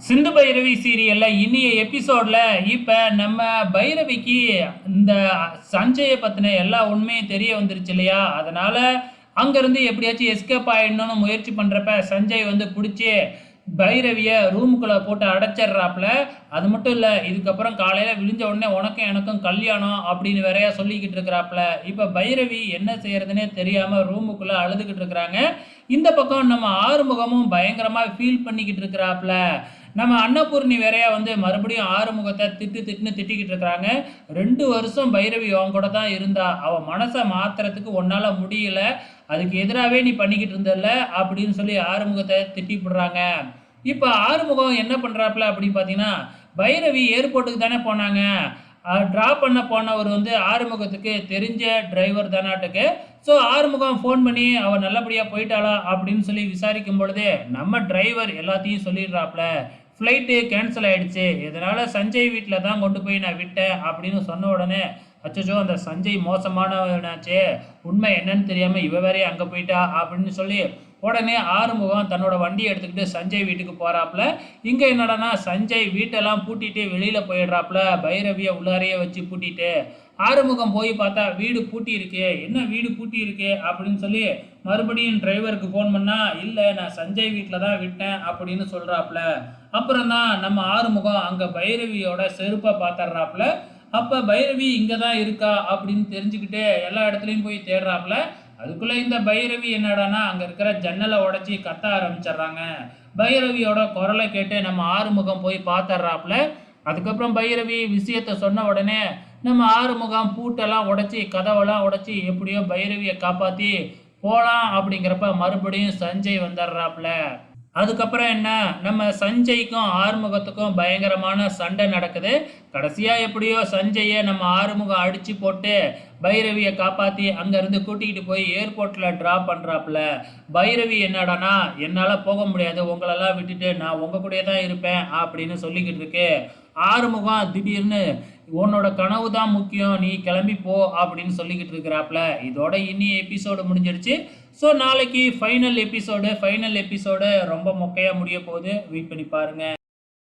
சிந்து பைரவி சீரியல்ல இனிய எபிசோட்ல இப்ப நம்ம பைரவிக்கு இந்த சஞ்சய பத்தின எல்லா உண்மையும் தெரிய வந்துருச்சு இல்லையா? அதனால அங்கிருந்து எப்படியாச்சும் எஸ்கேப் ஆயிடணும்னு முயற்சி பண்றப்ப சஞ்சய் வந்து புடிச்சு பைரவிய ரூமுக்குள்ள போட்டு அடைச்சிடுறாப்புல. அது மட்டும் இல்ல, இதுக்கப்புறம் காலையில விடிஞ்ச உடனே உனக்கும் எனக்கும் கல்யாணம் அப்படின்னு வேறையா சொல்லிக்கிட்டு இருக்கிறாப்புல. இப்ப பைரவி என்ன செய்யறதுன்னே தெரியாம ரூமுக்குள்ள அழுதுகிட்டு இருக்கிறாங்க. இந்த பக்கம் நம்ம ஆறுமுகமும் பயங்கரமா ஃபீல் பண்ணிக்கிட்டு இருக்கிறாப்புல. நம்ம அன்னபூர்ணி வேறையா வந்து மறுபடியும் ஆறுமுகத்தை திட்டுன்னு திட்டிக்கிட்டு இருக்கிறாங்க. 2 வருஷம் பைரவி அவன் கூட தான் இருந்தா, அவ மனசை மாத்துறதுக்கு உன்னால முடியல, அதுக்கு எதிராகவே நீ பண்ணிக்கிட்டு இருந்தல அப்படின்னு சொல்லி ஆறுமுகத்தை திட்டிவிடுறாங்க. இப்போ ஆறுமுகம் என்ன பண்றாப்புல அப்படின்னு பார்த்தீங்கன்னா, பைரவி ஏர்போர்ட்டுக்கு தானே போனாங்க, ட்ராப் பண்ண போனவர் வந்து ஆறுமுகத்துக்கு தெரிஞ்ச டிரைவர் தானாட்டுக்கு. ஸோ ஆறுமுகம் ஃபோன் பண்ணி அவள் நல்லபடியாக போயிட்டாளா அப்படின்னு சொல்லி விசாரிக்கும் பொழுது நம்ம டிரைவர் எல்லாத்தையும் சொல்லிடுறாப்புல. ஃப்ளைட்டு கேன்சல் ஆகிடுச்சு, இதனால் சஞ்சய் வீட்டில் தான் கொண்டு போய் நான் விட்டேன் அப்படின்னு சொன்ன உடனே, அச்சோ அந்த சஞ்சய் மோசமானவனாச்சே, உண்மை என்னன்னு தெரியாமல் இவ வேறே அங்கே போயிட்டா அப்படின்னு சொல்லி உடனே ஆறுமுகம் தன்னோட வண்டியை எடுத்துக்கிட்டு சஞ்சய் வீட்டுக்கு போகிறாப்புல. இங்கே என்னடானா சஞ்சய் வீட்டெல்லாம் பூட்டிட்டு வெளியில் போயிடுறாப்புல, பைரவியை உள்ளாரையே வச்சு பூட்டிட்டு. ஆறுமுகம் போய் பார்த்தா வீடு பூட்டி இருக்கு, என்ன வீடு பூட்டி இருக்கு அப்படின்னு சொல்லி மறுபடியும் டிரைவருக்கு ஃபோன் பண்ணா, இல்லை நான் சஞ்சய் வீட்டில் தான் விட்டேன் அப்படின்னு சொல்கிறாப்புல. அப்புறம் தான் நம்ம ஆறுமுகம் அங்கே பைரவியோட செருப்பை பார்த்துட்றாப்புல. அப்போ பைரவி இங்கே தான் இருக்கா அப்படின்னு தெரிஞ்சுக்கிட்டு எல்லா இடத்துலையும் போய் தேடுறாப்புல. அதுக்குள்ளே இந்த பைரவி என்னடானா அங்கே இருக்கிற ஜன்னலை உடச்சி கத்த ஆரம்பிச்சிடுறாங்க. பைரவியோட குரலை கேட்டு நம்ம ஆறுமுகம் போய் பார்த்துட்றாப்புல. அதுக்கப்புறம் பைரவி விஷயத்த சொன்ன உடனே நம்ம ஆறுமுகம் பூட்டெல்லாம் உடச்சி கதவெல்லாம் உடச்சி எப்படியோ பைரவியை காப்பாற்றி போகலாம். அப்படிங்கிறப்ப மறுபடியும் சஞ்சய் வந்துடுறாப்புல. அதுக்கப்புறம் என்ன, நம்ம சஞ்சய்க்கும் ஆறுமுகத்துக்கும் பயங்கரமான சண்டை நடக்குது. கடைசியாக எப்படியோ சஞ்சயை நம்ம ஆறுமுகம் அடித்து போட்டு பைரவியை காப்பாற்றி அங்கேருந்து கூட்டிகிட்டு போய் ஏர்போர்ட்டில் ட்ராப் பண்ணுறாப்புல. பைரவி என்னடானா, என்னால் போக முடியாது, உங்களெல்லாம் விட்டுட்டு நான் உங்கள் கூடயே தான் இருப்பேன் அப்படின்னு சொல்லிக்கிட்டு இருக்கு. ஆறுமுகம் திடீர்னு உன்னோட கனவு தான் முக்கியம், நீ கிளம்பி போ அப்படின்னு சொல்லிக்கிட்டு இருக்கிறாப்புல. இதோட இனி எபிசோடு முடிஞ்சிருச்சு. ஸோ நாளைக்கு ஃபைனல் எபிசோடு ரொம்ப மொக்கையாக முடிய போகுது, வெயிட் பண்ணி பாருங்கள்.